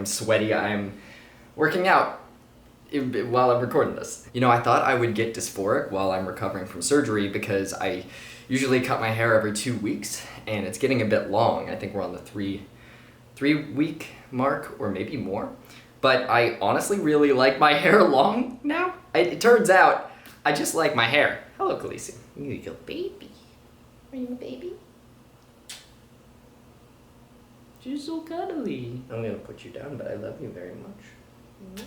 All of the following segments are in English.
I'm sweaty, I'm working out while I'm recording this. You know, I thought I would get dysphoric while I'm recovering from surgery because I usually cut my hair every 2 weeks and it's getting a bit long. I think we're on the three week mark or maybe more. But I honestly really like my hair long now. It turns out I just like my hair. Hello, Khaleesi. You little baby. Are you a baby? You're so cuddly. I'm gonna put you down, but I love you very much.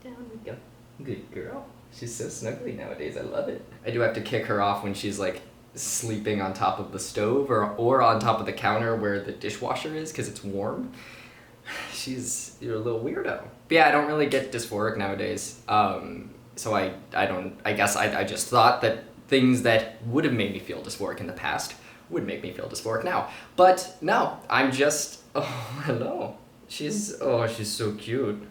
Down we go. Good girl. She's so snuggly nowadays. I love it. I do have to kick her off when she's like sleeping on top of the stove or on top of the counter where the dishwasher is because it's warm. You're a little weirdo. But yeah, I don't really get dysphoric nowadays. So I guess I just thought that things that would have made me feel dysphoric in the past would make me feel dysphoric now. But no, I'm just, oh, hello. She's so cute.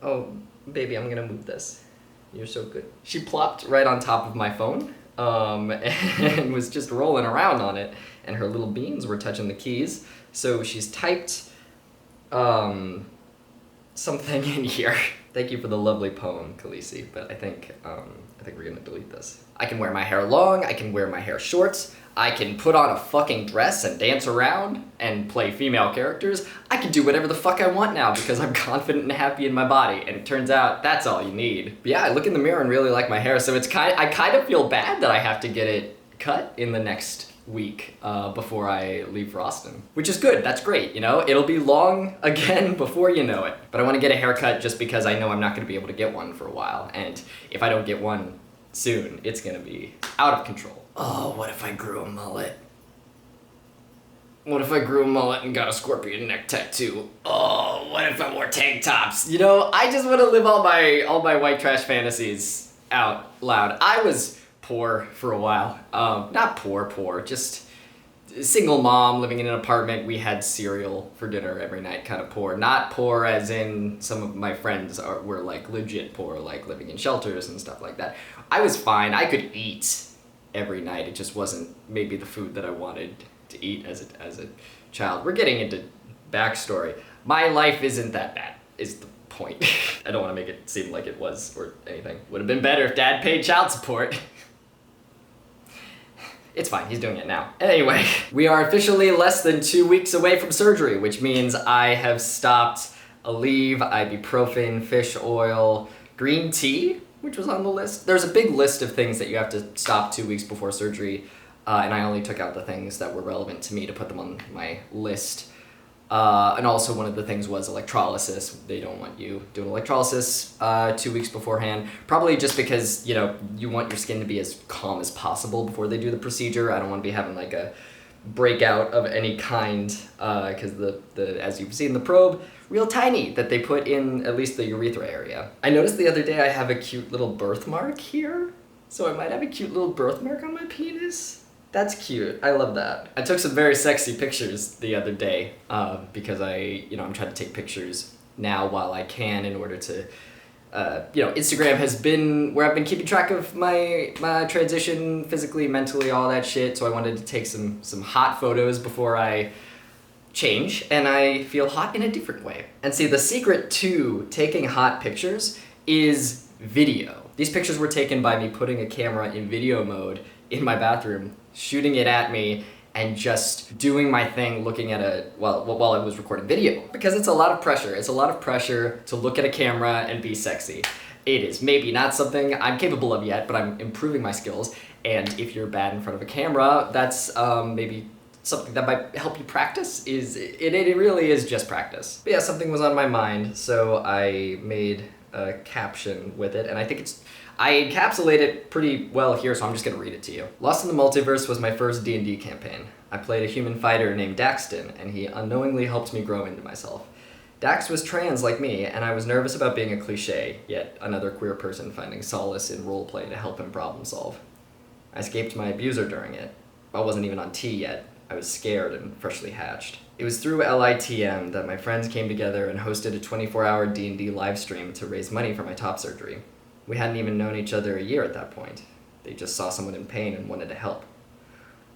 Oh, baby, I'm gonna move this. You're so good. She plopped right on top of my phone, and was just rolling around on it, and her little beans were touching the keys. So she's typed, something in here. Thank you for the lovely poem, Khaleesi, but I think we're gonna delete this. I can wear my hair long, I can wear my hair short, I can put on a fucking dress and dance around and play female characters. I can do whatever the fuck I want now because I'm confident and happy in my body, and it turns out that's all you need. But yeah, I look in the mirror and really like my hair, so I kind of feel bad that I have to get it cut in the next week before I leave for Austin. Which is good, that's great, you know? It'll be long again before you know it. But I want to get a haircut just because I know I'm not going to be able to get one for a while, and if I don't get one soon, it's going to be out of control. Oh, what if I grew a mullet? What if I grew a mullet and got a scorpion neck tattoo? Oh, what if I wore tank tops? You know, I just want to live all my white trash fantasies out loud. I was poor for a while. Not poor, just single mom living in an apartment. We had cereal for dinner every night, kind of poor. Not poor as in some of my friends were like legit poor, like living in shelters and stuff like that. I was fine. I could eat every night. It just wasn't maybe the food that I wanted to eat as a child. We're getting into backstory. My life isn't that bad, is the point. I don't want to make it seem like it was or anything. Would have been better if Dad paid child support. It's fine, he's doing it now. Anyway, we are officially less than 2 weeks away from surgery, which means I have stopped Aleve, ibuprofen, fish oil, green tea, which was on the list. There's a big list of things that you have to stop 2 weeks before surgery, and I only took out the things that were relevant to me to put them on my list. And also one of the things was electrolysis. They don't want you doing electrolysis 2 weeks beforehand, probably just because, you know, you want your skin to be as calm as possible before they do the procedure. I don't want to be having like a breakout of any kind, because the as you've seen, the probe, real tiny, that they put in at least the urethra area. I noticed the other day I have a cute little birthmark here, so I might have a cute little birthmark on my penis. That's cute. I love that. I took some very sexy pictures the other day because I'm trying to take pictures now while I can in order to, Instagram has been where I've been keeping track of my transition physically, mentally, all that shit. So I wanted to take some hot photos before I change, and I feel hot in a different way. And see, the secret to taking hot pictures is video. These pictures were taken by me putting a camera in video mode in my bathroom, shooting it at me, and just doing my thing looking at while I was recording video. Because it's a lot of pressure. It's a lot of pressure to look at a camera and be sexy. It is maybe not something I'm capable of yet, but I'm improving my skills. And if you're bad in front of a camera, that's maybe something that might help you practice. It really is just practice. But yeah, something was on my mind, so I made a caption with it, and I think I encapsulate it pretty well here, so I'm just gonna read it to you. Lost in the Multiverse was my first D&D campaign. I played a human fighter named Daxton, and he unknowingly helped me grow into myself. Dax was trans like me, and I was nervous about being a cliche, yet another queer person finding solace in roleplay to help him problem solve. I escaped my abuser during it. I wasn't even on T yet. I was scared and freshly hatched. It was through LITM that my friends came together and hosted a 24-hour D&D live stream to raise money for my top surgery. We hadn't even known each other a year at that point. They just saw someone in pain and wanted to help.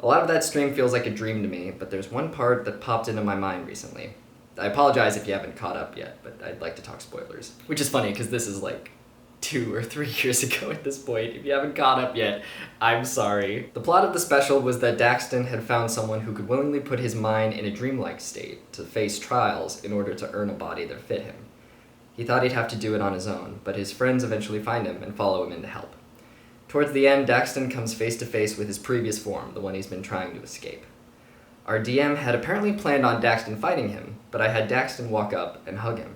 A lot of that stream feels like a dream to me, but there's one part that popped into my mind recently. I apologize if you haven't caught up yet, but I'd like to talk spoilers. Which is funny, because this is like 2 or 3 years ago at this point. If you haven't caught up yet, I'm sorry. The plot of the special was that Daxton had found someone who could willingly put his mind in a dreamlike state to face trials in order to earn a body that fit him. He thought he'd have to do it on his own, but his friends eventually find him and follow him in to help. Towards the end, Daxton comes face to face with his previous form, the one he's been trying to escape. Our DM had apparently planned on Daxton fighting him, but I had Daxton walk up and hug him.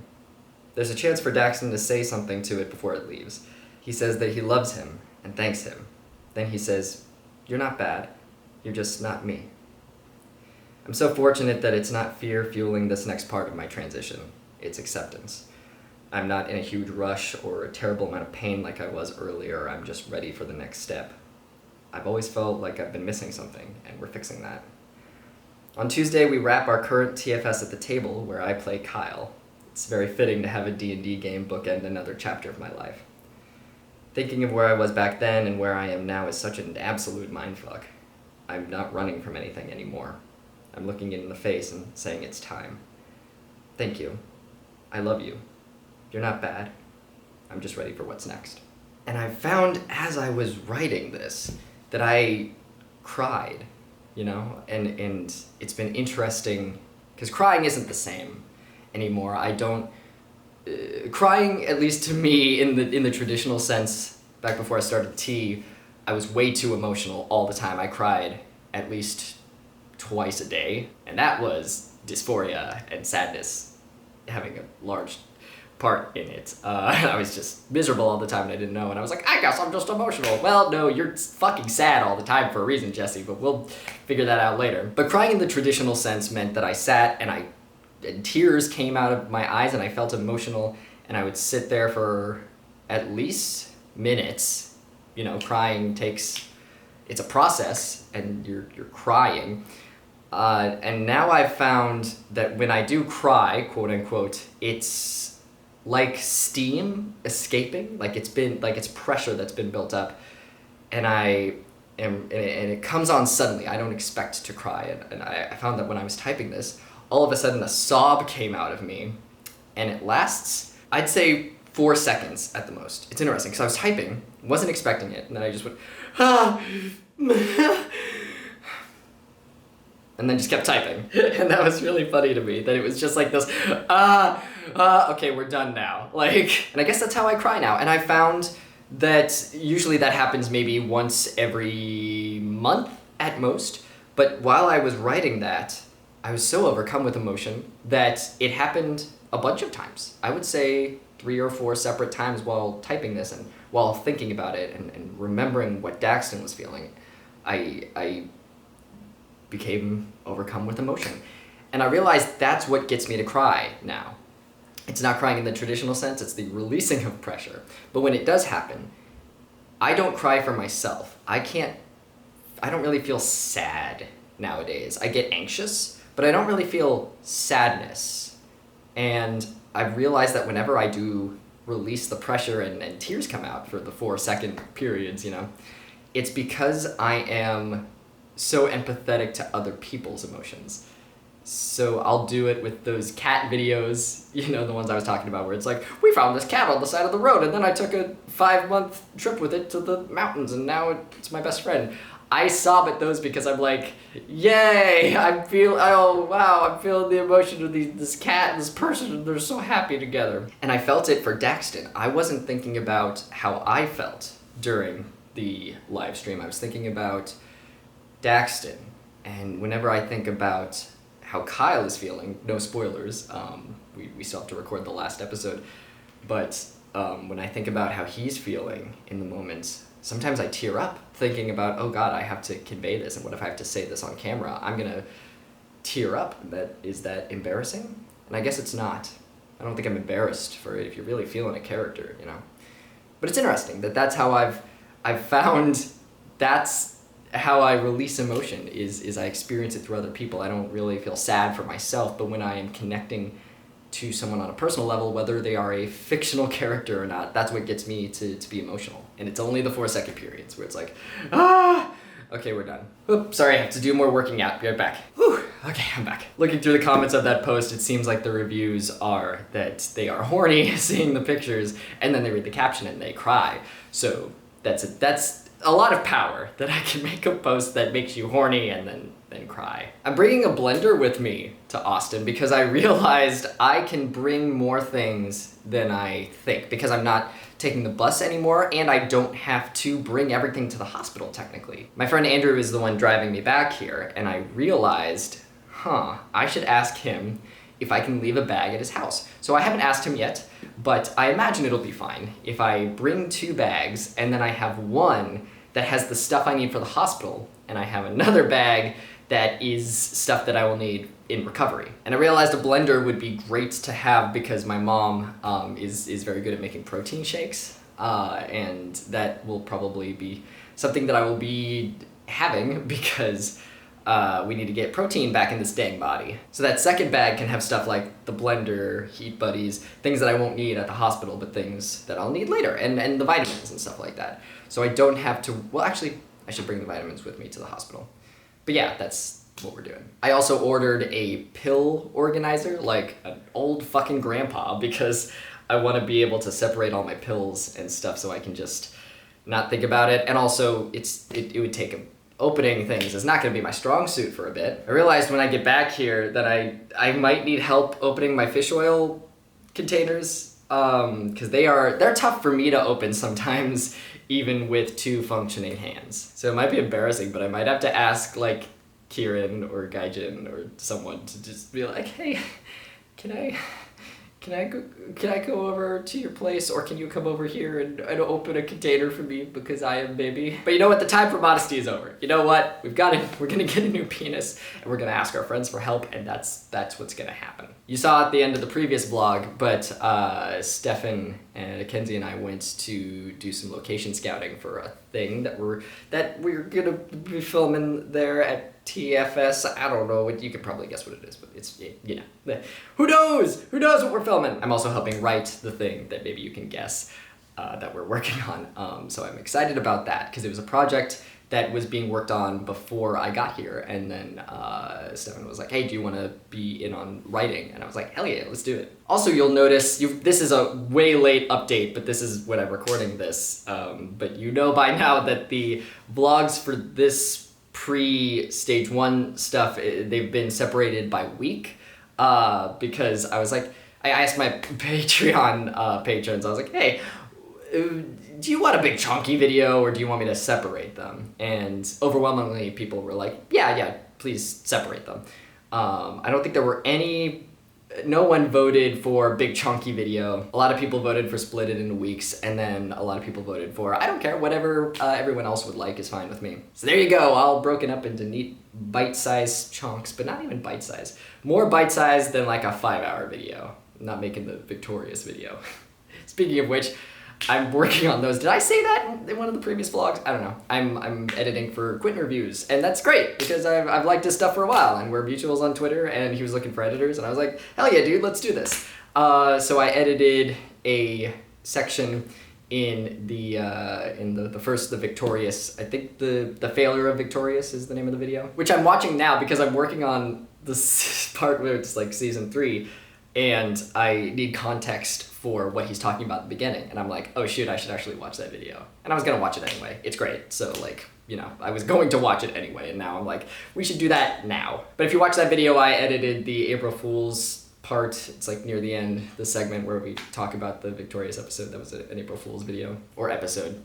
There's a chance for Daxton to say something to it before it leaves. He says that he loves him and thanks him. Then he says, "You're not bad. You're just not me." I'm so fortunate that it's not fear fueling this next part of my transition. It's acceptance. I'm not in a huge rush or a terrible amount of pain like I was earlier. I'm just ready for the next step. I've always felt like I've been missing something, and we're fixing that. On Tuesday, we wrap our current TFS at the table, where I play Kyle. It's very fitting to have a D&D game bookend another chapter of my life. Thinking of where I was back then and where I am now is such an absolute mindfuck. I'm not running from anything anymore. I'm looking it in the face and saying it's time. Thank you. I love you. You're not bad. I'm just ready for what's next. And I found as I was writing this that I cried, you know, and it's been interesting because crying isn't the same anymore. I don't crying, at least to me in the traditional sense, back before I started T, I was way too emotional all the time. I cried at least twice a day, and that was dysphoria and sadness having a large part in it. I was just miserable all the time and I didn't know, and I was like, I guess I'm just emotional. Well, no, you're fucking sad all the time for a reason, Jesse, but we'll figure that out later. But crying in the traditional sense meant that I sat and tears came out of my eyes and I felt emotional, and I would sit there for at least minutes. You know, crying it's a process, and you're crying. And now I've found that when I do cry, quote unquote, it's like steam escaping, like it's pressure that's been built up, and it comes on suddenly. I don't expect to cry, and I found that when I was typing this, all of a sudden a sob came out of me, and it lasts, I'd say, 4 seconds at the most. It's interesting, because I was typing, wasn't expecting it, and then I just went, and then just kept typing. And that was really funny to me, that it was just like this, okay, we're done now. And I guess that's how I cry now. And I found that usually that happens maybe once every month at most. But while I was writing that, I was so overcome with emotion that it happened a bunch of times. I would say 3 or 4 separate times while typing this and while thinking about it and remembering what Daxton was feeling. I became overcome with emotion. And I realized that's what gets me to cry now. It's not crying in the traditional sense, it's the releasing of pressure. But when it does happen, I don't cry for myself. I don't really feel sad nowadays. I get anxious, but I don't really feel sadness. And I've realized that whenever I do release the pressure and tears come out for the 4-second periods, you know, it's because I am so empathetic to other people's emotions. So I'll do it with those cat videos, you know, the ones I was talking about, where it's like, we found this cat on the side of the road, and then I took a 5-month trip with it to the mountains, and now it's my best friend. I sob at those because I'm like, yay, I'm feeling the emotion of this cat and this person, and they're so happy together. And I felt it for Daxton. I wasn't thinking about how I felt during the live stream. I was thinking about Daxton. And whenever I think about how Kyle is feeling, no spoilers, we still have to record the last episode, but when I think about how he's feeling in the moments, sometimes I tear up thinking about, oh God, I have to convey this, and what if I have to say this on camera? I'm gonna tear up. Is that embarrassing? And I guess it's not. I don't think I'm embarrassed for it if you're really feeling a character, you know. But it's interesting that's how I've found that's how I release emotion is I experience it through other people. I don't really feel sad for myself, but when I am connecting to someone on a personal level, whether they are a fictional character or not, that's what gets me to be emotional. And it's only the 4-second periods where it's like, okay, we're done. Oops, sorry, I have to do more working out. Be right back. Whew. Okay, I'm back. Looking through the comments of that post, it seems like the reviews are that they are horny seeing the pictures, and then they read the caption and they cry. So that's a lot of power that I can make a post that makes you horny and then cry. I'm bringing a blender with me to Austin because I realized I can bring more things than I think because I'm not taking the bus anymore and I don't have to bring everything to the hospital technically. My friend Andrew is the one driving me back here and I realized, I should ask him if I can leave a bag at his house. So I haven't asked him yet, but I imagine it'll be fine if I bring 2 bags and then I have one that has the stuff I need for the hospital and I have another bag that is stuff that I will need in recovery. And I realized a blender would be great to have because my mom is very good at making protein shakes, and that will probably be something that I will be having because we need to get protein back in this dang body. So that second bag can have stuff like the blender, Heat Buddies, things that I won't need at the hospital, but things that I'll need later, and the vitamins and stuff like that. So I don't have to, well actually, I should bring the vitamins with me to the hospital. But yeah, that's what we're doing. I also ordered a pill organizer, like an old fucking grandpa, because I want to be able to separate all my pills and stuff so I can just not think about it. And also, it would take opening things is not going to be my strong suit for a bit. I realized when I get back here that I might need help opening my fish oil containers, because they're tough for me to open sometimes, even with 2 functioning hands. So it might be embarrassing, but I might have to ask like Kieran or Gaijin or someone to just be like, hey, can I go over to your place, or can you come over here and open a container for me because I am baby? But you know what? The time for modesty is over. You know what? We're gonna get a new penis, and we're gonna ask our friends for help, and that's what's gonna happen. You saw at the end of the previous vlog, but Stefan and Kenzie and I went to do some location scouting for a thing that we're gonna be filming there at TFS. I don't know, you could probably guess what it is, but it's, you know, who knows what we're filming. I'm also helping write the thing that maybe you can guess that we're working on. So I'm excited about that because it was a project that was being worked on before I got here, and then Stefan was like, hey, do you want to be in on writing? And I was like, hell yeah, let's do it. Also, you'll notice, this is a way late update, but this is when I'm recording this, but you know by now that the vlogs for this pre-stage 1 stuff, they've been separated by week, because I was like, I asked my Patreon patrons, I was like, hey, do you want a big chunky video or do you want me to separate them? And overwhelmingly people were like, yeah, please separate them. I don't think there were no one voted for big chunky video. A lot of people voted for split it into weeks, and then a lot of people voted for, I don't care, whatever everyone else would like is fine with me. So there you go, all broken up into neat bite-sized chunks, but not even bite-sized. More bite-sized than like a 5-hour video. I'm not making the Victorious video. Speaking of which, I'm working on those. Did I say that in one of the previous vlogs? I don't know. I'm editing for Quentin Reviews, and that's great because I've liked his stuff for a while, and we're mutuals on Twitter, and he was looking for editors, and I was like, hell yeah, dude, let's do this. So I edited a section in the first, the Victorious. I think the failure of Victorious is the name of the video, which I'm watching now because I'm working on this part where it's like season 3, and I need context for what he's talking about at the beginning. And I'm like, oh shoot, I should actually watch that video. And I was gonna watch it anyway. It's great. So like, you know, I was going to watch it anyway, and now I'm like, we should do that now. But if you watch that video, I edited the April Fool's part. It's like near the end, the segment where we talk about the Victorious episode. That was an April Fool's video, or episode.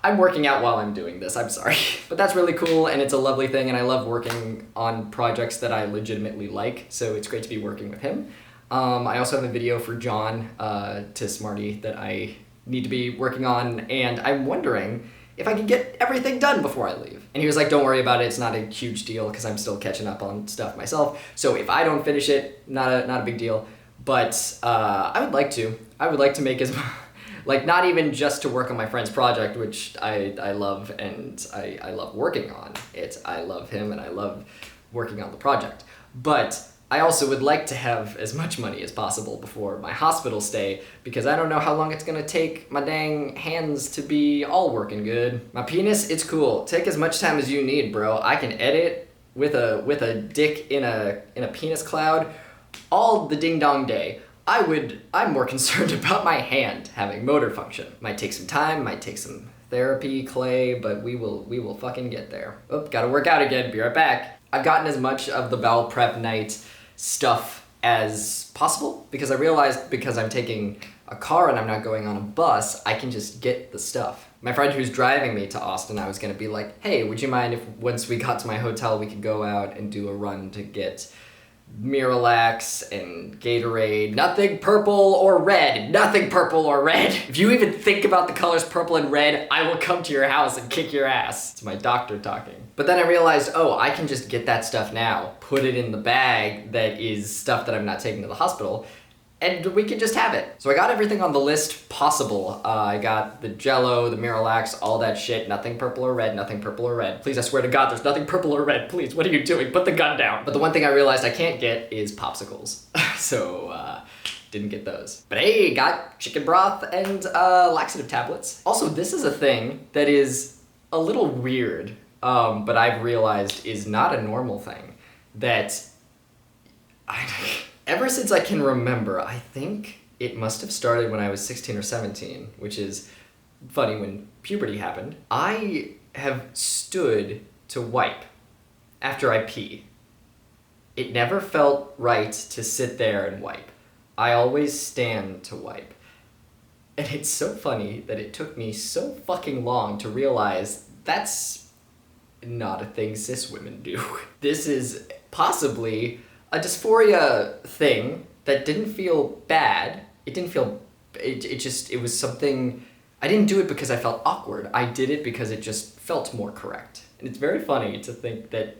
I'm working out while I'm doing this, I'm sorry. But that's really cool, and it's a lovely thing, and I love working on projects that I legitimately like, so it's great to be working with him. I also have a video for John to Smarty that I need to be working on, and I'm wondering if I can get everything done before I leave. And he was like, don't worry about it, it's not a huge deal, because I'm still catching up on stuff myself. So if I don't finish it, not a big deal. But I would like to make as like, not even just to work on my friend's project, which I love, and I love working on it. I love him, and I love working on the project. But I also would like to have as much money as possible before my hospital stay, because I don't know how long it's gonna take my dang hands to be all working good. My penis, it's cool. Take as much time as you need, bro. I can edit with a dick in a penis cloud all the ding dong day. I'm more concerned about my hand having motor function. Might take some time, might take some therapy, Clay, but we will fucking get there. Oh, gotta work out again, be right back. I've gotten as much of the bowel prep night stuff as possible because I realized because I'm taking a car and I'm not going on a bus, I can just get the stuff. My friend who's driving me to Austin, I was gonna be like, hey, would you mind if once we got to my hotel, we could go out and do a run to get Miralax and Gatorade, nothing purple or red, nothing purple or red. If you even think about the colors purple and red, I will come to your house and kick your ass. It's my doctor talking. But then I realized, oh, I can just get that stuff now, put it in the bag that is stuff that I'm not taking to the hospital, and we can just have it. So I got everything on the list possible. I got the Jell-O, the Miralax, all that shit. Nothing purple or red, nothing purple or red. Please, I swear to God, there's nothing purple or red. Please, what are you doing? Put the gun down. But the one thing I realized I can't get is popsicles. So, didn't get those. But hey, got chicken broth and laxative tablets. Also, this is a thing that is a little weird, but I've realized is not a normal thing. That ever since I can remember, I think it must have started when I was 16 or 17, which is funny when puberty happened. I have stood to wipe after I pee. It never felt right to sit there and wipe. I always stand to wipe. And it's so funny that it took me so fucking long to realize that's not a thing cis women do. This is possibly a dysphoria thing that didn't feel bad. It didn't feel, it was something, I didn't do it because I felt awkward. I did it because it just felt more correct. And it's very funny to think that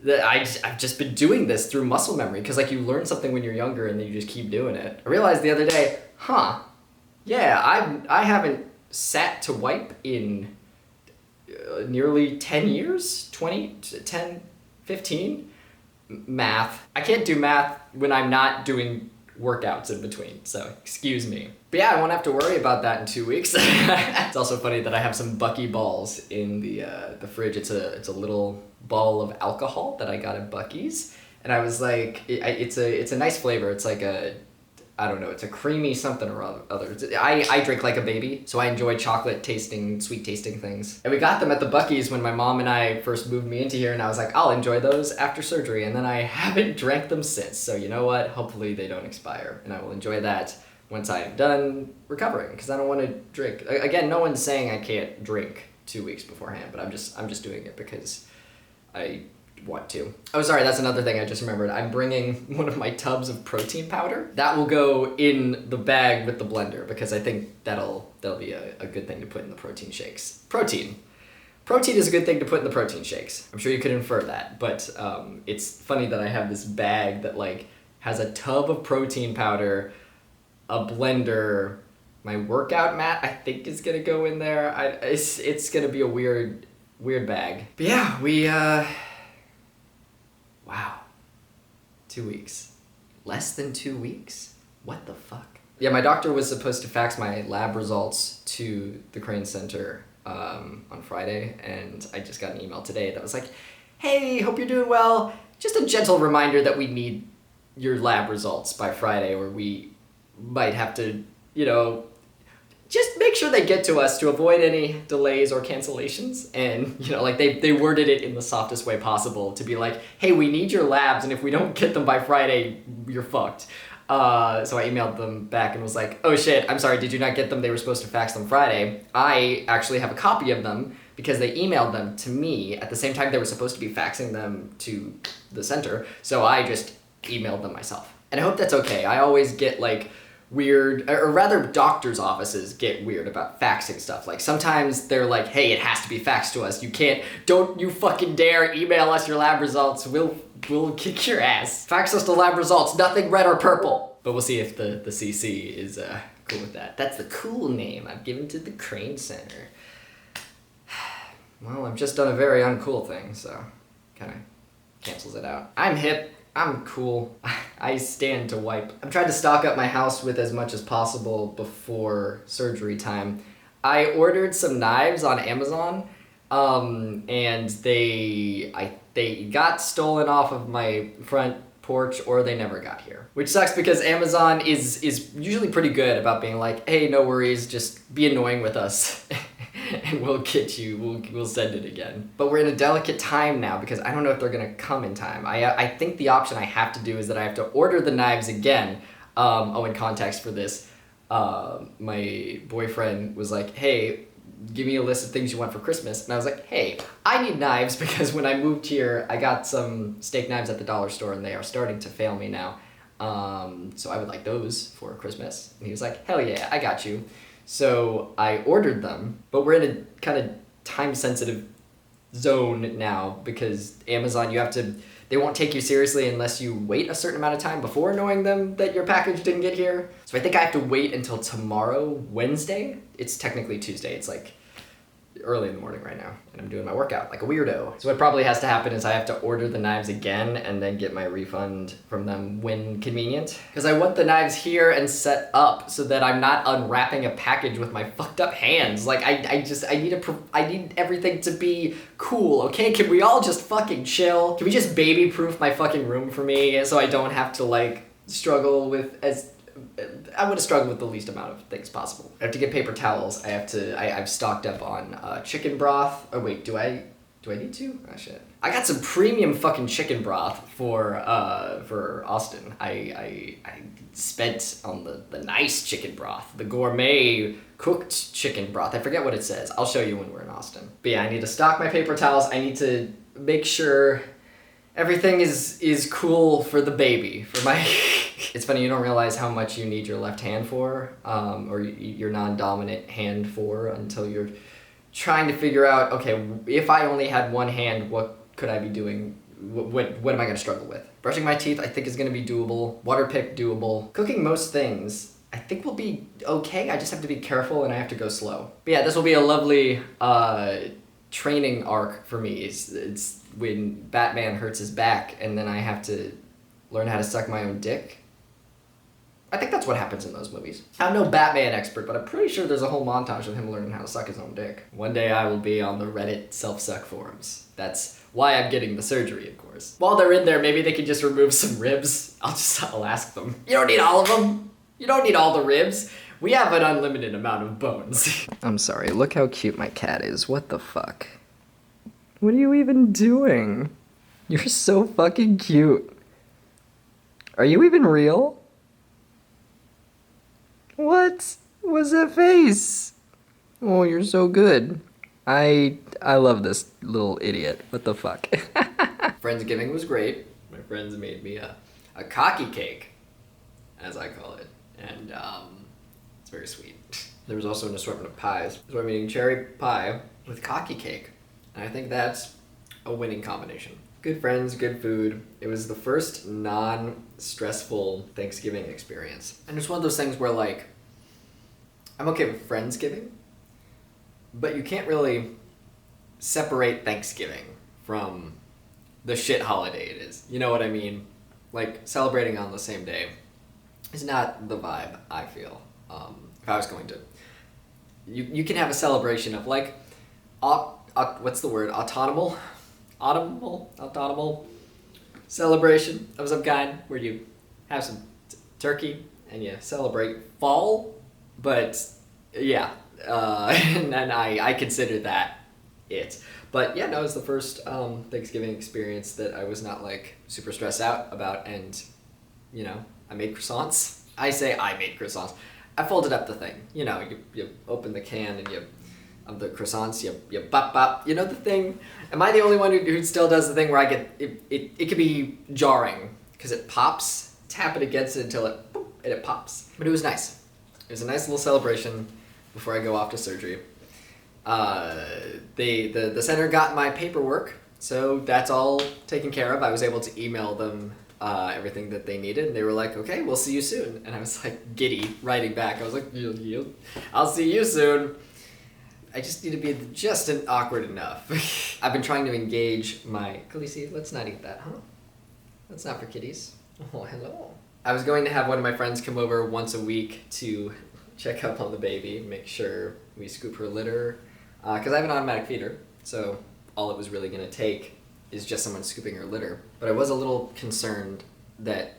I've just been doing this through muscle memory, because like you learn something when you're younger and then you just keep doing it. I realized the other day, yeah, I haven't sat to wipe in nearly 10 years, 20, 10, 15. Math. I can't do math when I'm not doing workouts in between, so excuse me. But yeah, I won't have to worry about that in 2 weeks. It's also funny that I have some Bucky balls in the fridge. It's a little ball of alcohol that I got at Bucky's, and I was like, it's a nice flavor. It's like I don't know, it's a creamy something or other. I drink like a baby, so I enjoy chocolate tasting, sweet tasting things. And we got them at the Buc-ee's when my mom and I first moved me into here, and I was like, I'll enjoy those after surgery, and then I haven't drank them since. So you know what? Hopefully they don't expire, and I will enjoy that once I'm done recovering, because I don't want to drink. Again, no one's saying I can't drink 2 weeks beforehand, but I'm just doing it because I want to. Oh, sorry, that's another thing I just remembered. I'm bringing one of my tubs of protein powder. That will go in the bag with the blender, because I think that'll be a good thing to put in the protein shakes. Protein is a good thing to put in the protein shakes. I'm sure you could infer that, but it's funny that I have this bag that like has a tub of protein powder, a blender, my workout mat I think is gonna go in there. It's gonna be a weird bag. But yeah, we wow. 2 weeks. Less than 2 weeks? What the fuck? Yeah, my doctor was supposed to fax my lab results to the Crane Center on Friday, and I just got an email today that was like, hey, hope you're doing well. Just a gentle reminder that we need your lab results by Friday, or we might have to, just make sure they get to us to avoid any delays or cancellations. And, like they worded it in the softest way possible to be like, hey, we need your labs, and if we don't get them by Friday, you're fucked. So I emailed them back and was like, oh shit, I'm sorry, did you not get them? They were supposed to fax them Friday. I actually have a copy of them because they emailed them to me at the same time they were supposed to be faxing them to the center. So I just emailed them myself. And I hope that's okay. I always get like weird, or rather doctors' offices get weird about faxing stuff. Like sometimes they're like, hey, it has to be faxed to us. Don't you fucking dare email us your lab results. We'll kick your ass. Fax us the lab results, nothing red or purple. But we'll see if the CC is cool with that. That's the cool name I've given to the Crane Center. Well, I've just done a very uncool thing, so kind of cancels it out. I'm hip. I'm cool. I stand to wipe. I'm trying to stock up my house with as much as possible before surgery time. I ordered some knives on Amazon. And they got stolen off of my front porch, or they never got here. Which sucks because Amazon is usually pretty good about being like, hey, no worries, just be annoying with us. And we'll get you, we'll send it again. But we're in a delicate time now because I don't know if they're gonna come in time. I think the option I have to do is that I have to order the knives again. In context for this, my boyfriend was like, hey, give me a list of things you want for Christmas. And I was like, hey, I need knives because when I moved here, I got some steak knives at the dollar store and they are starting to fail me now. So I would like those for Christmas. And he was like, hell yeah, I got you. So I ordered them, but we're in a kind of time-sensitive zone now because Amazon, they won't take you seriously unless you wait a certain amount of time before knowing them that your package didn't get here. So I think I have to wait until tomorrow, Wednesday. It's technically Tuesday. It's like early in the morning right now, and I'm doing my workout like a weirdo. So what probably has to happen is I have to order the knives again and then get my refund from them when convenient. Because I want the knives here and set up so that I'm not unwrapping a package with my fucked up hands. Like I need everything to be cool, okay? Can we all just fucking chill? Can we just baby-proof my fucking room for me so I don't have to like struggle with I would have struggled with the least amount of things possible. I have to get paper towels. I've stocked up on chicken broth. Oh wait, do I need to? Oh shit. I got some premium fucking chicken broth for Austin. I spent on the nice chicken broth, the gourmet cooked chicken broth. I forget what it says. I'll show you when we're in Austin. But yeah, I need to stock my paper towels. I need to make sure everything is cool for the baby, for my... It's funny, you don't realize how much you need your left hand for, or your non-dominant hand for, until you're trying to figure out, okay, if I only had one hand, what could I be doing? What am I going to struggle with? Brushing my teeth, I think, is going to be doable. Water pick, doable. Cooking most things, I think will be okay. I just have to be careful and I have to go slow. But yeah, this will be a lovely training arc for me. It's when Batman hurts his back and then I have to learn how to suck my own dick. I think that's what happens in those movies. I'm no Batman expert, but I'm pretty sure there's a whole montage of him learning how to suck his own dick. One day I will be on the Reddit self-suck forums. That's why I'm getting the surgery, of course. While they're in there, maybe they can just remove some ribs. I'll ask them. You don't need all of them. You don't need all the ribs. We have an unlimited amount of bones. I'm sorry, look how cute my cat is. What the fuck? What are you even doing? You're so fucking cute. Are you even real? What was that face? Oh, you're so good. I love this little idiot. What the fuck? Friendsgiving was great. My friends made me a cockie cake, as I call it. And it's very sweet. There was also an assortment of pies. So I'm eating cherry pie with cockie cake. And I think that's a winning combination. Good friends, good food. It was the first non-stressful Thanksgiving experience. And it's one of those things where, like, I'm okay with Friendsgiving, but you can't really separate Thanksgiving from the shit holiday it is. You know what I mean? Like, celebrating on the same day is not the vibe, I feel. If I was going to... You can have a celebration of, like, what's the word? Autonomous celebration of some kind where you have some turkey and you celebrate fall, but yeah, and I consider that it. But yeah, no, it was the first Thanksgiving experience that I was not like super stressed out about, and you know, I made croissants. I say I made croissants. I folded up the thing. You know, you open the can and of the croissants, you bop bop. You know the thing? Am I the only one who still does the thing where I get, it could be jarring because it pops, tap it against it until it, boop, and it pops. But it was nice. It was a nice little celebration before I go off to surgery. The center got my paperwork, so that's all taken care of. I was able to email them everything that they needed, and they were like, okay, we'll see you soon. And I was like giddy, writing back. I was like, I'll see you soon. I just need to be just awkward enough. I've been trying to engage my... Khaleesi, let's not eat that, huh? That's not for kitties. Oh, hello. I was going to have one of my friends come over once a week to check up on the baby, make sure we scoop her litter, because I have an automatic feeder. So all it was really gonna take is just someone scooping her litter. But I was a little concerned that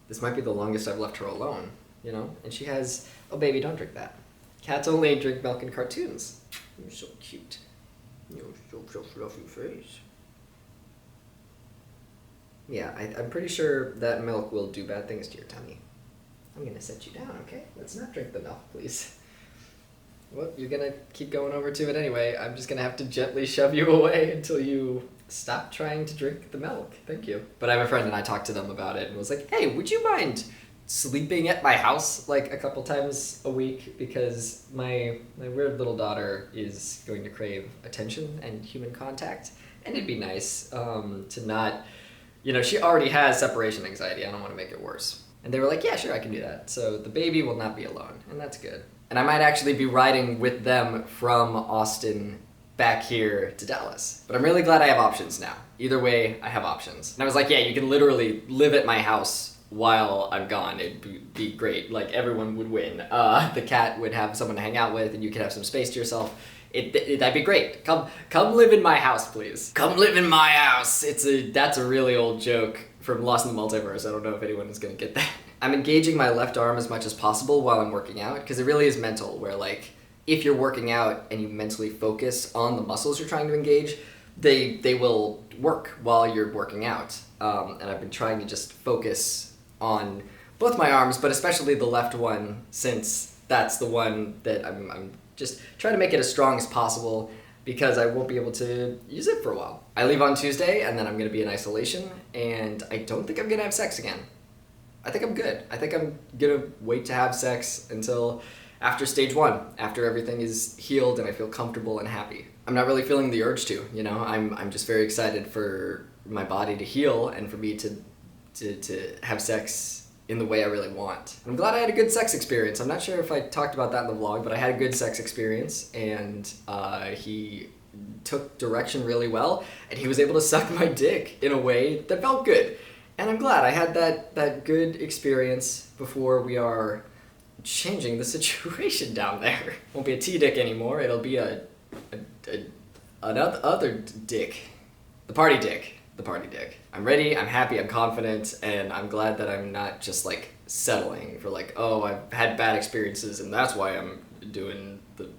this might be the longest I've left her alone, you know? And she has, oh baby, don't drink that. Cats only drink milk in cartoons. You're so cute. You're so fluffy face. Yeah, I'm pretty sure that milk will do bad things to your tummy. I'm gonna set you down, okay? Let's not drink the milk, please. Well, you're gonna keep going over to it anyway. I'm just gonna have to gently shove you away until you stop trying to drink the milk. Thank you. But I have a friend and I talked to them about it and was like, hey, would you mind sleeping at my house like a couple times a week? Because my weird little daughter is going to crave attention and human contact. And it'd be nice to not, you know, she already has separation anxiety. I don't want to make it worse. And they were like, yeah, sure, I can do that. So the baby will not be alone, and that's good. And I might actually be riding with them from Austin back here to Dallas. But I'm really glad I have options now. Either way, I have options. And I was like, yeah, you can literally live at my house while I'm gone. It'd be great. Like, everyone would win. The cat would have someone to hang out with, and you could have some space to yourself. That'd be great. Come live in my house, please. Come live in my house. That's a really old joke from Lost in the Multiverse. I don't know if anyone is gonna get that. I'm engaging my left arm as much as possible while I'm working out, because it really is mental, where like, if you're working out and you mentally focus on the muscles you're trying to engage, they will work while you're working out. And I've been trying to just focus on both my arms, but especially the left one, since that's the one that I'm just trying to make it as strong as possible, because I won't be able to use it for a while. I leave on Tuesday, and then I'm gonna be in isolation, and I don't think I'm gonna have sex again. I think I'm good. I think I'm gonna wait to have sex until after stage 1, after everything is healed and I feel comfortable and happy. I'm not really feeling the urge to, you know? I'm just very excited for my body to heal and for me to have sex in the way I really want. I'm glad I had a good sex experience. I'm not sure if I talked about that in the vlog, but I had a good sex experience, and he took direction really well, and he was able to suck my dick in a way that felt good. And I'm glad I had that good experience before we are changing the situation down there. Won't be a T-dick anymore, it'll be another dick. The party dick. The party dick. I'm ready, I'm happy, I'm confident, and I'm glad that I'm not just like settling for like, oh, I've had bad experiences and that's why I'm doing the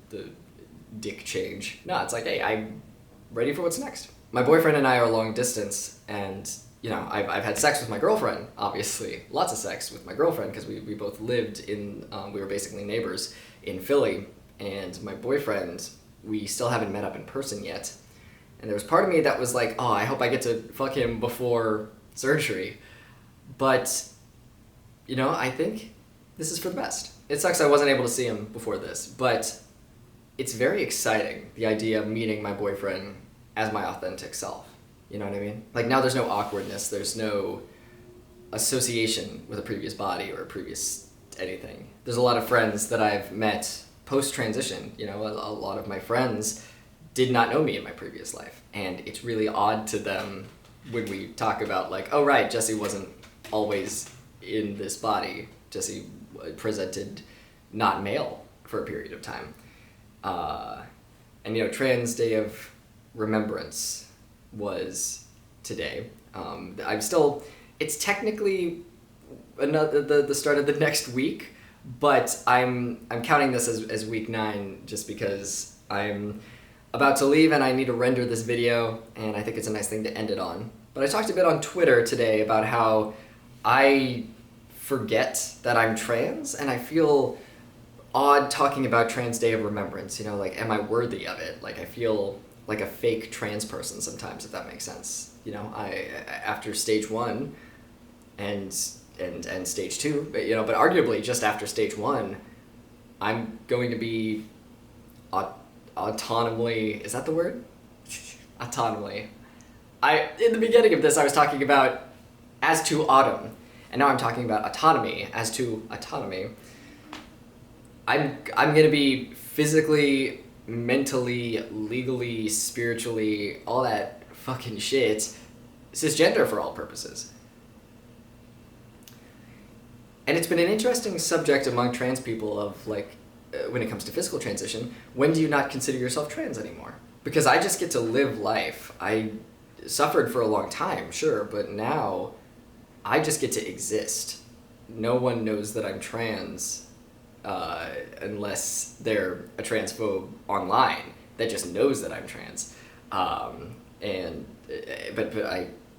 dick change. No, it's like, hey, I'm ready for what's next. My boyfriend and I are long distance, and you know, I've had sex with my girlfriend, obviously. Lots of sex with my girlfriend, because we both lived in, we were basically neighbors in Philly, and my boyfriend, we still haven't met up in person yet. And there was part of me that was like, oh, I hope I get to fuck him before surgery. But, you know, I think this is for the best. It sucks I wasn't able to see him before this, but it's very exciting, the idea of meeting my boyfriend as my authentic self. You know what I mean? Like, now there's no awkwardness, there's no association with a previous body or a previous anything. There's a lot of friends that I've met post-transition. You know, a lot of my friends did not know me in my previous life, and it's really odd to them when we talk about like, oh right, Jesse wasn't always in this body. Jesse presented not male for a period of time. And you know, Trans Day of Remembrance was today. It's technically the start of the next week, but I'm counting this as week 9 just because I'm about to leave and I need to render this video, and I think it's a nice thing to end it on. But I talked a bit on Twitter today about how I forget that I'm trans, and I feel odd talking about Trans Day of Remembrance, you know, like, am I worthy of it? Like, I feel like a fake trans person sometimes, if that makes sense. You know, after stage 1 and stage 2, you know, but arguably just after stage 1, I'm going to be autonomously, is that the word? Autonomously. In the beginning of this, I was talking about as to autumn, and now I'm talking about autonomy as to autonomy. I'm gonna be physically, mentally, legally, spiritually, all that fucking shit, cisgender for all purposes. And it's been an interesting subject among trans people of like, when it comes to physical transition, when do you not consider yourself trans anymore? Because I just get to live life. I suffered for a long time, sure, but now I just get to exist. No one knows that I'm trans unless they're a transphobe online that just knows that I'm trans. But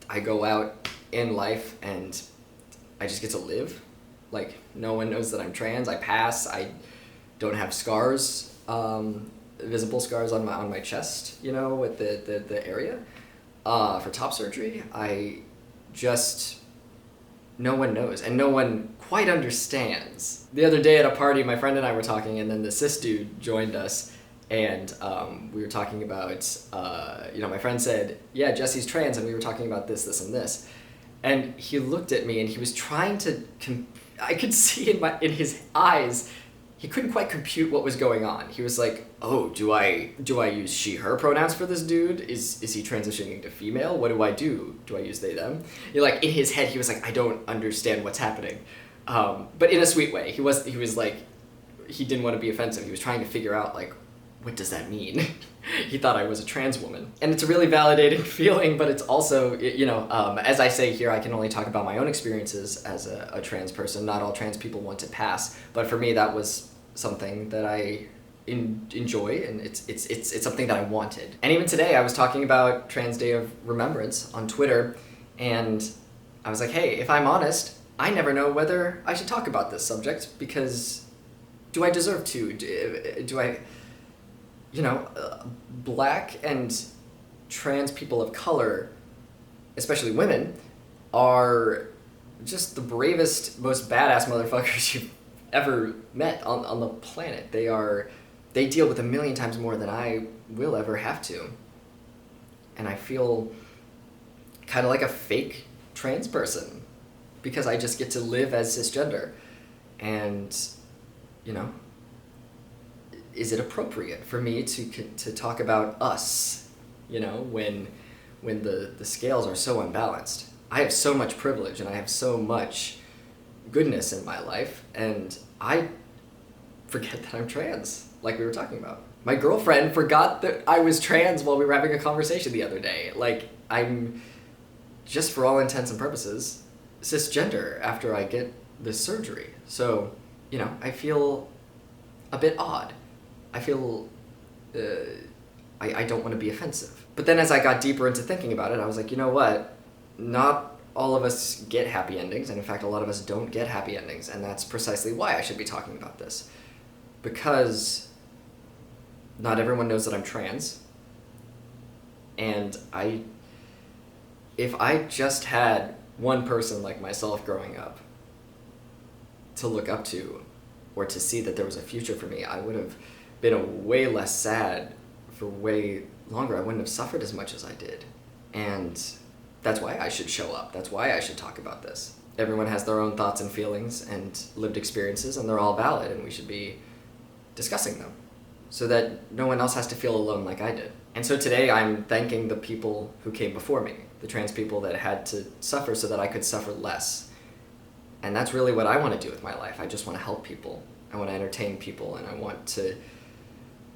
I go out in life and I just get to live. Like, no one knows that I'm trans. I pass. I don't have scars, visible scars on my chest, you know, with the area for top surgery. No one knows, and no one quite understands. The other day at a party, my friend and I were talking, and then the cis dude joined us, and we were talking about, my friend said, yeah, Jesse's trans, and we were talking about this, and this. And he looked at me, and he was trying to, I could see in his eyes, he couldn't quite compute what was going on. He was like, oh, do I use she, her pronouns for this dude? Is he transitioning to female? What do I do? Do I use they, them? Like, in his head, he was like, I don't understand what's happening. But in a sweet way. He was like, he didn't want to be offensive. He was trying to figure out, like, what does that mean? He thought I was a trans woman. And it's a really validating feeling, but it's also, as I say here, I can only talk about my own experiences as a trans person. Not all trans people want to pass, but for me, that was something that I enjoy, and it's something that I wanted. And even today, I was talking about Trans Day of Remembrance on Twitter, and I was like, hey, if I'm honest, I never know whether I should talk about this subject, because do I deserve to? Do I, black and trans people of color, especially women, are just the bravest, most badass motherfuckers you've ever met on the planet. They deal with 1,000,000 times more than I will ever have to. And I feel kind of like a fake trans person because I just get to live as cisgender. And, is it appropriate for me to talk about us, when the scales are so unbalanced? I have so much privilege and I have so much goodness in my life, and I forget that I'm trans, like we were talking about. My girlfriend forgot that I was trans while we were having a conversation the other day. Like, I'm, just for all intents and purposes, cisgender after I get this surgery. So, I feel a bit odd. I feel, I don't want to be offensive. But then as I got deeper into thinking about it, I was like, you know what? Not all of us get happy endings, and in fact, a lot of us don't get happy endings, and that's precisely why I should be talking about this. Because not everyone knows that I'm trans, and if I just had one person like myself growing up to look up to, or to see that there was a future for me, I would have been way less sad for way longer. I wouldn't have suffered as much as I did. And that's why I should show up. That's why I should talk about this. Everyone has their own thoughts and feelings and lived experiences, and they're all valid, and we should be discussing them so that no one else has to feel alone like I did. And so today I'm thanking the people who came before me, the trans people that had to suffer so that I could suffer less. And that's really what I want to do with my life. I just want to help people. I want to entertain people, and I want to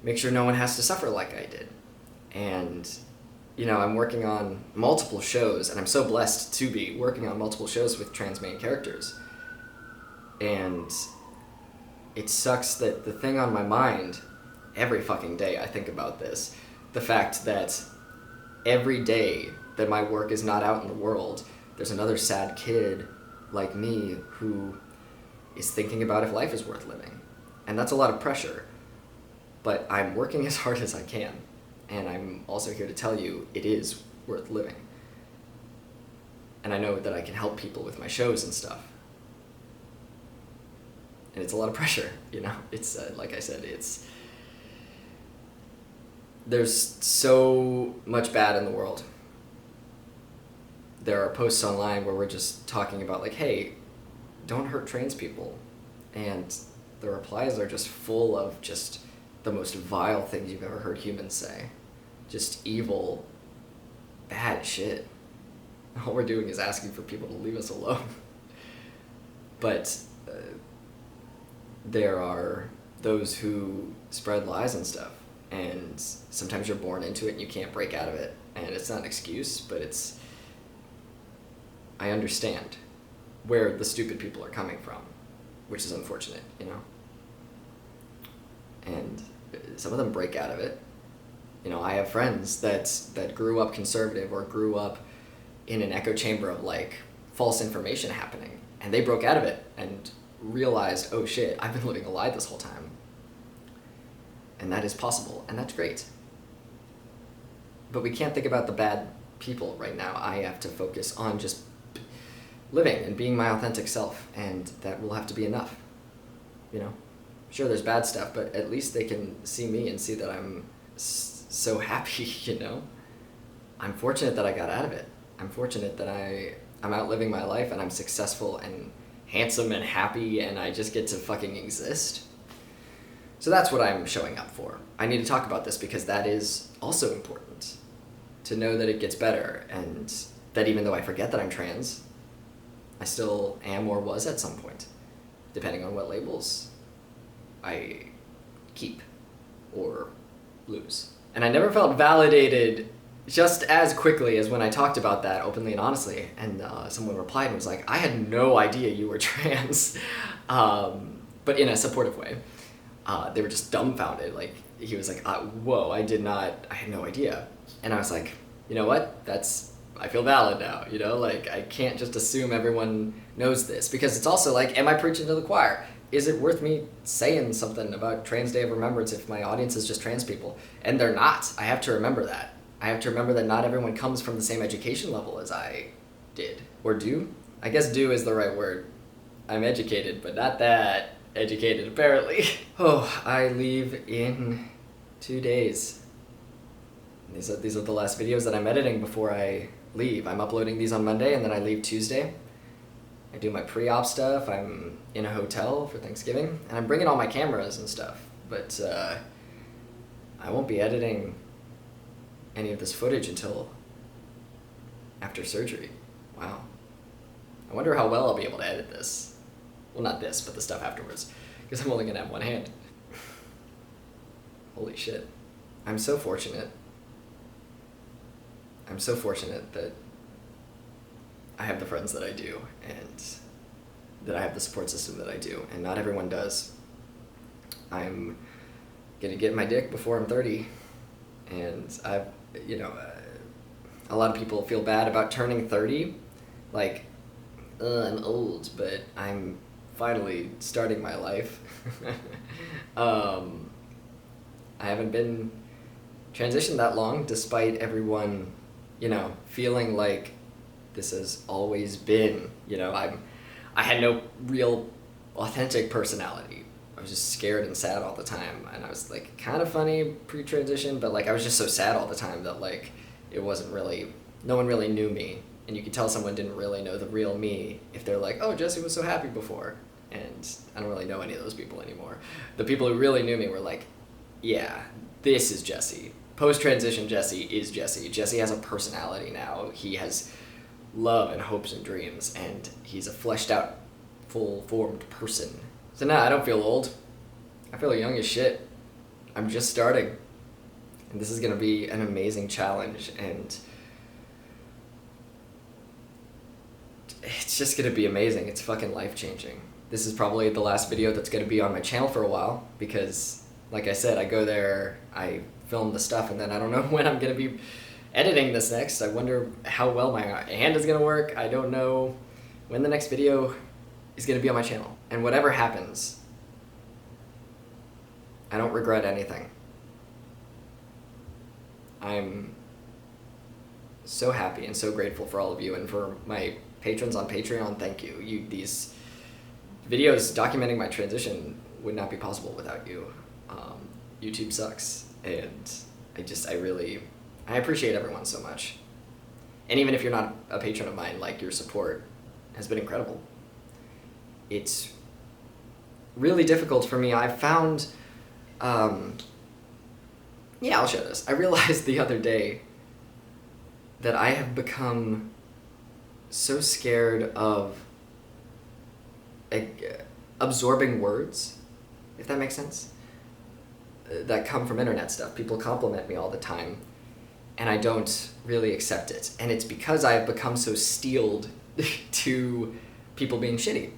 make sure no one has to suffer like I did. And I'm working on multiple shows, and I'm so blessed to be working on multiple shows with trans main characters. And it sucks that the thing on my mind, every fucking day I think about this, the fact that every day that my work is not out in the world, there's another sad kid like me who is thinking about if life is worth living. And that's a lot of pressure. But I'm working as hard as I can. And I'm also here to tell you it is worth living. And I know that I can help people with my shows and stuff. And it's a lot of pressure, It's, like I said, there's so much bad in the world. There are posts online where we're just talking about, like, hey, don't hurt trans people. And the replies are just full of just the most vile things you've ever heard humans say. Just evil, bad shit. All we're doing is asking for people to leave us alone. But there are those who spread lies and stuff. And sometimes you're born into it and you can't break out of it. And it's not an excuse, but I understand where the stupid people are coming from, which is unfortunate, you know? And some of them break out of it. You know, I have friends that grew up conservative or grew up in an echo chamber of like false information happening, and they broke out of it and realized, oh shit, I've been living a lie this whole time. And that is possible, and that's great. But we can't think about the bad people right now. I have to focus on just living and being my authentic self, and that will have to be enough, you know? Sure, there's bad stuff, but at least they can see me and see that I'm so happy, you know? I'm fortunate that I got out of it. I'm fortunate that I'm out living my life and I'm successful and handsome and happy and I just get to fucking exist. So that's what I'm showing up for. I need to talk about this because that is also important. To know that it gets better and that even though I forget that I'm trans, I still am or was at some point, depending on what labels I keep or lose. And I never felt validated just as quickly as when I talked about that openly and honestly, and someone replied and was like, I had no idea you were trans, but in a supportive way. They were just dumbfounded. Like, he was like, whoa, I had no idea. And I was like, you know what, I feel valid now, you know, like I can't just assume everyone knows this, because it's also like, am I preaching to the choir? Is it worth me saying something about Trans Day of Remembrance if my audience is just trans people? And they're not. I have to remember that. I have to remember that not everyone comes from the same education level as I did. Or do? I guess do is the right word. I'm educated, but not that educated, apparently. Oh, I leave in 2 days. These are the last videos that I'm editing before I leave. I'm uploading these on Monday, and then I leave Tuesday. I do my pre-op stuff. I'm in a hotel for Thanksgiving, and I'm bringing all my cameras and stuff, but I won't be editing any of this footage until after surgery. Wow. I wonder how well I'll be able to edit this. Well, not this, but the stuff afterwards, because I'm only gonna have one hand. Holy shit. I'm so fortunate. I'm so fortunate that I have the friends that I do, and that I have the support system that I do, and not everyone does. I'm gonna get my dick before I'm 30, and a lot of people feel bad about turning 30, like, I'm old, but I'm finally starting my life. I haven't been transitioned that long, despite everyone, you know, feeling like this has always been, you know, I had no real authentic personality. I was just scared and sad all the time, and I was like kind of funny pre-transition, but like I was just so sad all the time that like it wasn't really, no one really knew me, and you could tell someone didn't really know the real me if they're like, oh, Jesse was so happy before, and I don't really know any of those people anymore. The people who really knew me were like, yeah, this is Jesse. Post-transition Jesse is Jesse. Jesse has a personality now. He has love and hopes and dreams, and he's a fleshed out, full-formed person. So now I don't feel old. I feel young as shit. I'm just starting. And this is gonna be an amazing challenge, and it's just gonna be amazing. It's fucking life-changing. This is probably the last video that's gonna be on my channel for a while, because like I said, I go there, I film the stuff, and then I don't know when I'm gonna be editing this next. I wonder how well my hand is gonna work. I don't know when the next video is gonna be on my channel. And whatever happens, I don't regret anything. I'm so happy and so grateful for all of you, and for my patrons on Patreon, thank you. These videos documenting my transition would not be possible without you. YouTube sucks, and I appreciate everyone so much. And even if you're not a patron of mine, like, your support has been incredible. It's really difficult for me. I found, yeah, I'll share this. I realized the other day that I have become so scared of absorbing words, if that makes sense. that come from internet stuff. People compliment me all the time, and I don't really accept it. And it's because I've become so steeled to people being shitty.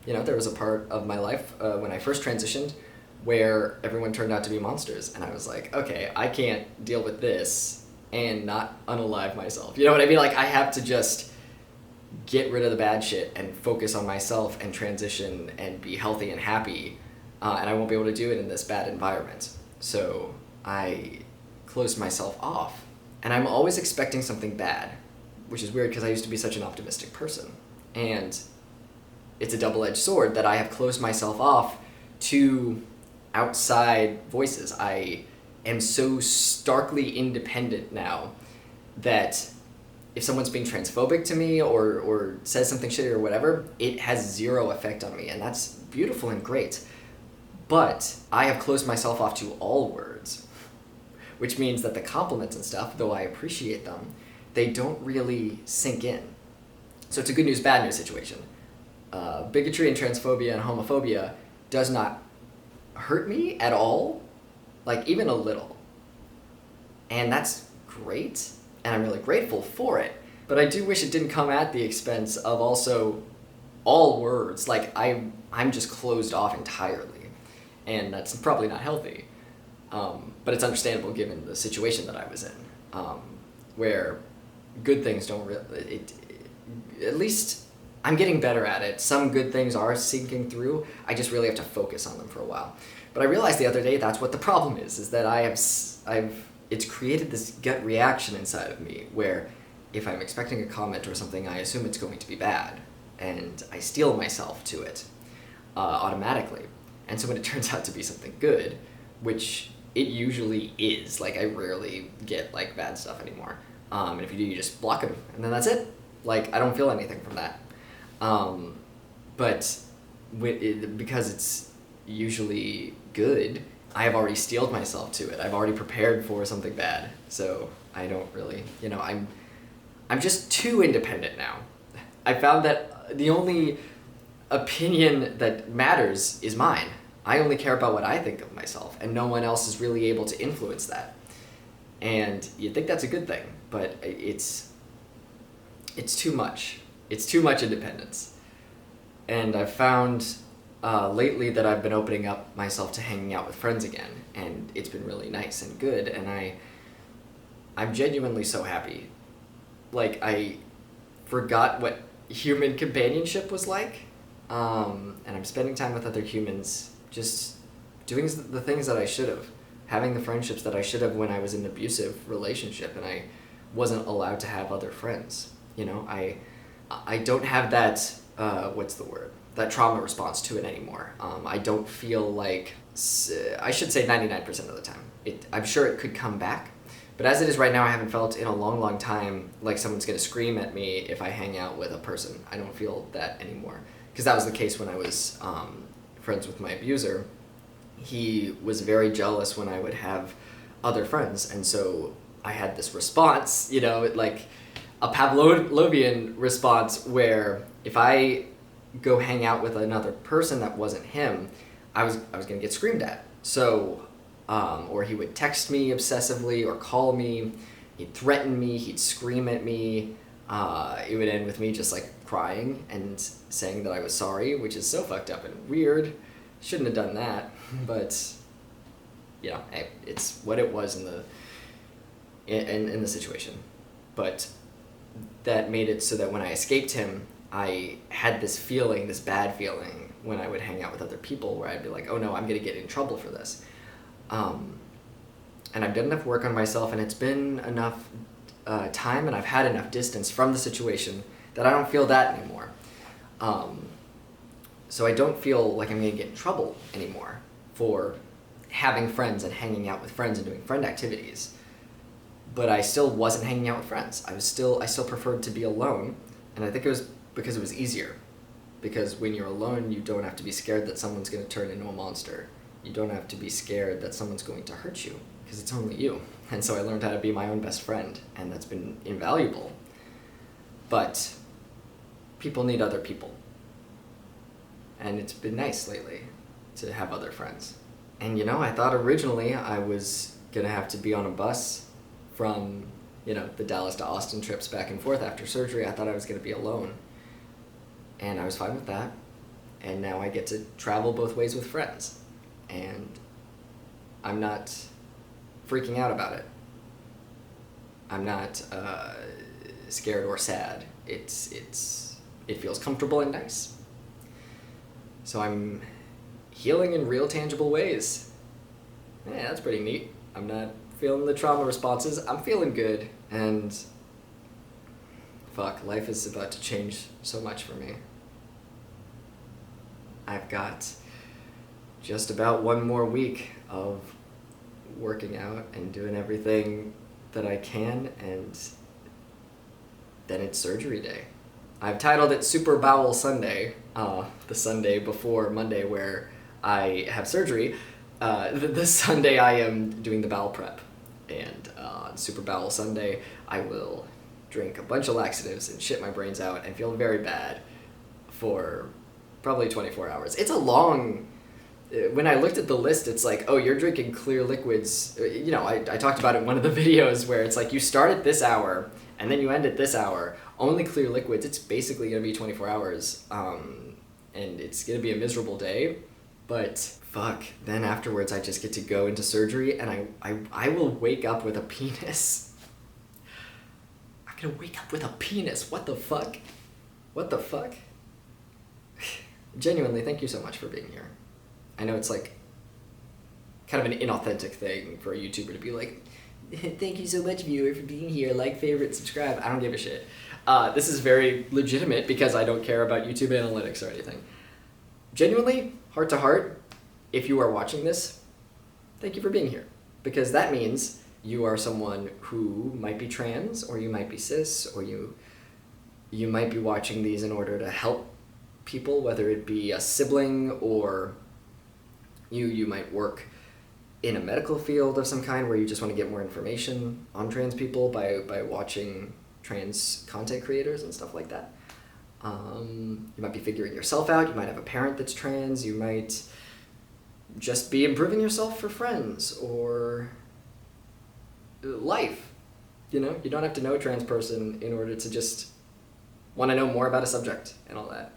You know, there was a part of my life when I first transitioned where everyone turned out to be monsters, and I was like, okay, I can't deal with this and not unalive myself. You know what I mean? Like, I have to just get rid of the bad shit and focus on myself and transition and be healthy and happy, and I won't be able to do it in this bad environment. So I closed myself off, and I'm always expecting something bad, which is weird because I used to be such an optimistic person. And it's a double-edged sword that I have closed myself off to outside voices. I am so starkly independent now that if someone's being transphobic to me or says something shitty or whatever, it has zero effect on me, and that's beautiful and great. But I have closed myself off to all words, which means that the compliments and stuff, though I appreciate them, they don't really sink in. So it's a good news, bad news situation. Bigotry and transphobia and homophobia does not hurt me at all, like even a little. And that's great, and I'm really grateful for it. But I do wish it didn't come at the expense of also all words. Like, I'm just closed off entirely, and that's probably not healthy. But it's understandable given the situation that I was in, where good things don't really, at least I'm getting better at it. Some good things are sinking through. I just really have to focus on them for a while. But I realized the other day that's what the problem is that it's created this gut reaction inside of me where if I'm expecting a comment or something, I assume it's going to be bad, and I steel myself to it automatically. And so when it turns out to be something good, which it usually is, like I rarely get like bad stuff anymore. And if you do, you just block them, and then that's it. Like, I don't feel anything from that. But because it's usually good, I have already steeled myself to it. I've already prepared for something bad. So I don't really, I'm just too independent now. I found that the only opinion that matters is mine. I only care about what I think of myself, and no one else is really able to influence that. And you'd think that's a good thing, but it's too much. It's too much independence. And I've found lately that I've been opening up myself to hanging out with friends again, and it's been really nice and good, and I'm genuinely so happy. Like, I forgot what human companionship was like, and I'm spending time with other humans, just doing the things that I should have, having the friendships that I should have when I was in an abusive relationship and I wasn't allowed to have other friends. I don't have that, that trauma response to it anymore. I don't feel like, I should say 99% of the time. I'm sure it could come back, but as it is right now, I haven't felt in a long, long time like someone's gonna scream at me if I hang out with a person. I don't feel that anymore, because that was the case when I was friends with my abuser. He was very jealous when I would have other friends, and so I had this response, like a Pavlovian response, where if I go hang out with another person that wasn't him, I was gonna get screamed at. So, or he would text me obsessively or call me, he'd threaten me, he'd scream at me. It would end with me just like crying and saying that I was sorry, which is so fucked up and weird. Shouldn't have done that, but it's what it was in the situation. But that made it so that when I escaped him, I had this bad feeling when I would hang out with other people where I'd be like, oh no, I'm gonna get in trouble for this. And I've done enough work on myself, and it's been enough time, and I've had enough distance from the situation that I don't feel that anymore. So I don't feel like I'm gonna get in trouble anymore for having friends and hanging out with friends and doing friend activities. But I still wasn't hanging out with friends. I still preferred to be alone, and I think it was because it was easier. Because when you're alone, you don't have to be scared that someone's gonna turn into a monster. You don't have to be scared that someone's going to hurt you, because it's only you. And so I learned how to be my own best friend, and that's been invaluable. But people need other people. And it's been nice lately to have other friends. And I thought originally I was gonna have to be on a bus from, the Dallas to Austin trips back and forth after surgery. I thought I was gonna be alone. And I was fine with that. And now I get to travel both ways with friends. And I'm not freaking out about it. I'm not scared or sad. It feels comfortable and nice. So I'm healing in real tangible ways. Yeah, that's pretty neat. I'm not feeling the trauma responses. I'm feeling good. And fuck, life is about to change so much for me. I've got just about one more week of working out and doing everything that I can, and then it's surgery day. I've titled it Super Bowel Sunday, the Sunday before Monday where I have surgery. This Sunday I am doing the bowel prep, and on Super Bowel Sunday I will drink a bunch of laxatives and shit my brains out and feel very bad for probably 24 hours. It's a long... When I looked at the list, it's like, oh, you're drinking clear liquids. I talked about it in one of the videos where it's like you start at this hour and then you end at this hour. Only clear liquids. It's basically going to be 24 hours. And it's going to be a miserable day. But fuck, then afterwards I just get to go into surgery and I will wake up with a penis. I'm going to wake up with a penis. What the fuck? What the fuck? Genuinely, thank you so much for being here. I know it's like kind of an inauthentic thing for a YouTuber to be like, thank you so much, viewer, for being here. Like, favorite, subscribe. I don't give a shit. This is very legitimate because I don't care about YouTube analytics or anything. Genuinely, heart to heart, if you are watching this, thank you for being here. Because that means you are someone who might be trans, or you might be cis, or you might be watching these in order to help people, whether it be a sibling or... You might work in a medical field of some kind where you just want to get more information on trans people by watching trans content creators and stuff like that. You might be figuring yourself out. You might have a parent that's trans. You might just be improving yourself for friends or life. You don't have to know a trans person in order to just want to know more about a subject and all that.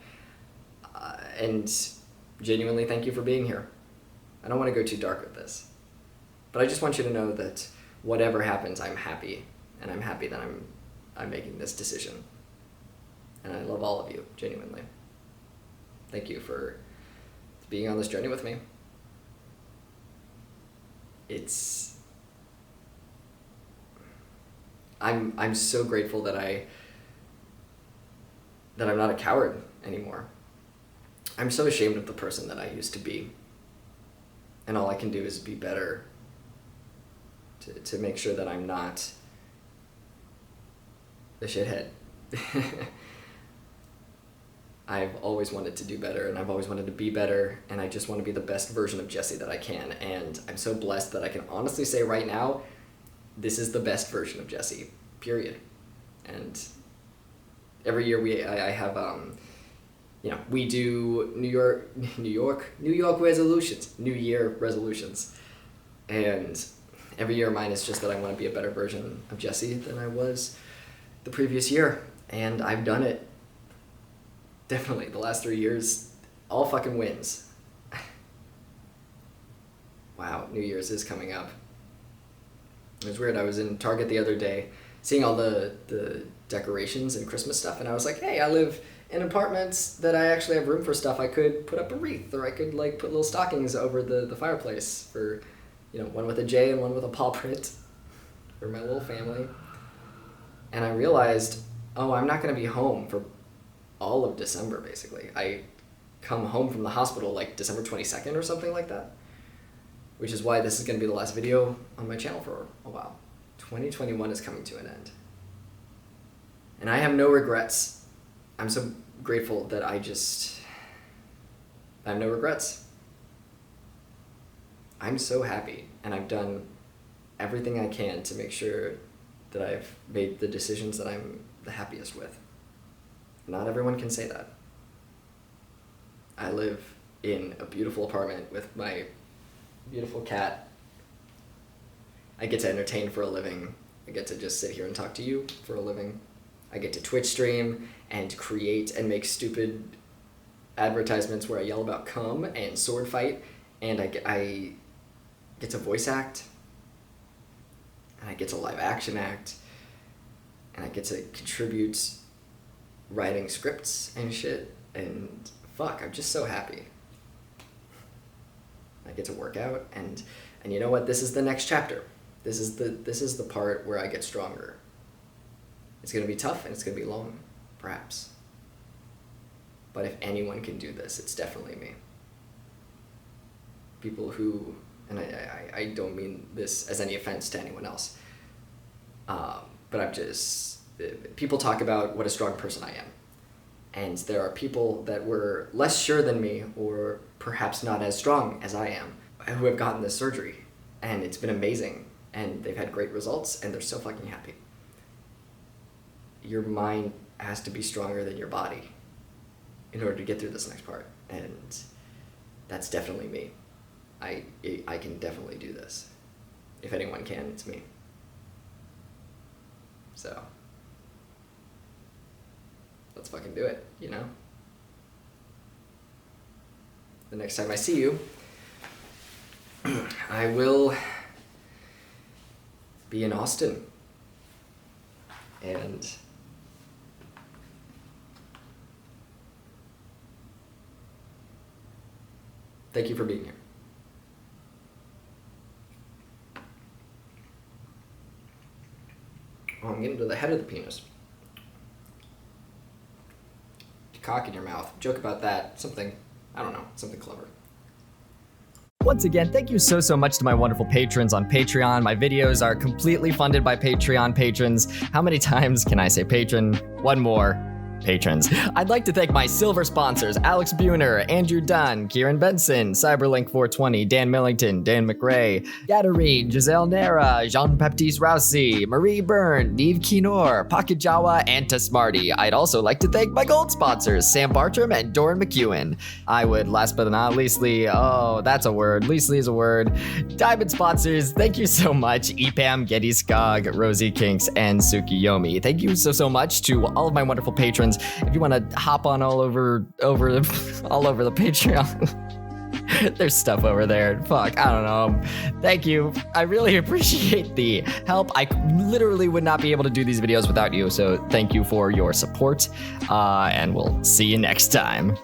And genuinely, thank you for being here. I don't want to go too dark with this, but I just want you to know that whatever happens, I'm happy, and I'm happy that I'm making this decision. And I love all of you, genuinely. Thank you for being on this journey with me. I'm so grateful that I'm not a coward anymore. I'm so ashamed of the person that I used to be. And all I can do is be better to make sure that I'm not a shithead. I've always wanted to do better, and I've always wanted to be better, and I just want to be the best version of Jesse that I can. And I'm so blessed that I can honestly say right now, this is the best version of Jesse, period. And every year I have... we do New York resolutions, New Year resolutions. And every year mine is just that I want to be a better version of Jesse than I was the previous year. And I've done it. Definitely. The last 3 years, all fucking wins. Wow, New Year's is coming up. It was weird. I was in Target the other day seeing all the decorations and Christmas stuff, and I was like, hey, I live in apartments that I actually have room for stuff. I could put up a wreath, or I could put little stockings over the fireplace for, one with a J and one with a paw print for my little family. And I realized, I'm not going to be home for all of December, basically. I come home from the hospital December 22nd or something like that, which is why this is going to be the last video on my channel for a while. 2021 is coming to an end. And I have no regrets. I'm so grateful that I have no regrets. I'm so happy, and I've done everything I can to make sure that I've made the decisions that I'm the happiest with. Not everyone can say that. I live in a beautiful apartment with my beautiful cat. I get to entertain for a living. I get to just sit here and talk to you for a living. I get to Twitch stream and create and make stupid advertisements where I yell about cum and sword fight, and I get to voice act, and I get to live action act, and I get to contribute writing scripts and shit, and fuck, I'm just so happy. I get to work out, and you know what? This is the next chapter. This is the part where I get stronger. It's gonna be tough and it's gonna be long, perhaps. But if anyone can do this, it's definitely me. People who, and I don't mean this as any offense to anyone else, but people talk about what a strong person I am. And there are people that were less sure than me, or perhaps not as strong as I am, who have gotten this surgery. And it's been amazing. And they've had great results, and they're so fucking happy. Your mind has to be stronger than your body in order to get through this next part. And that's definitely me. I can definitely do this. If anyone can, it's me. So let's fucking do it, you know? The next time I see you, I will be in Austin. And thank you for being here. Oh, I'm getting to the head of the penis. Cock in your mouth. Joke about that. Something, I don't know, something clever. Once again, thank you so much to my wonderful patrons on Patreon. My videos are completely funded by Patreon patrons. How many times can I say patron? One more. Patrons. I'd like to thank my silver sponsors, Alex Buhner, Andrew Dunn, Kieran Benson, Cyberlink420, Dan Millington, Dan McRae, Gadarine, Giselle Nera, Jean-Baptiste Rousey, Marie Byrne, Neve Kinor, Pocket Jawa, and Tasmarty. I'd also like to thank my gold sponsors, Sam Bartram and Doran McEwen. I would, last but not leastly, oh, that's a word. Leastly is a word. Diamond sponsors, thank you so much, Epam, Getty Skog, Rosie Kinks, and Tsukiyomi. Thank you so much to all of my wonderful patrons. If you want to hop on all over the Patreon, there's stuff over there. Fuck, I don't know. Thank you. I really appreciate the help. I literally would not be able to do these videos without you, so thank you for your support, and we'll see you next time.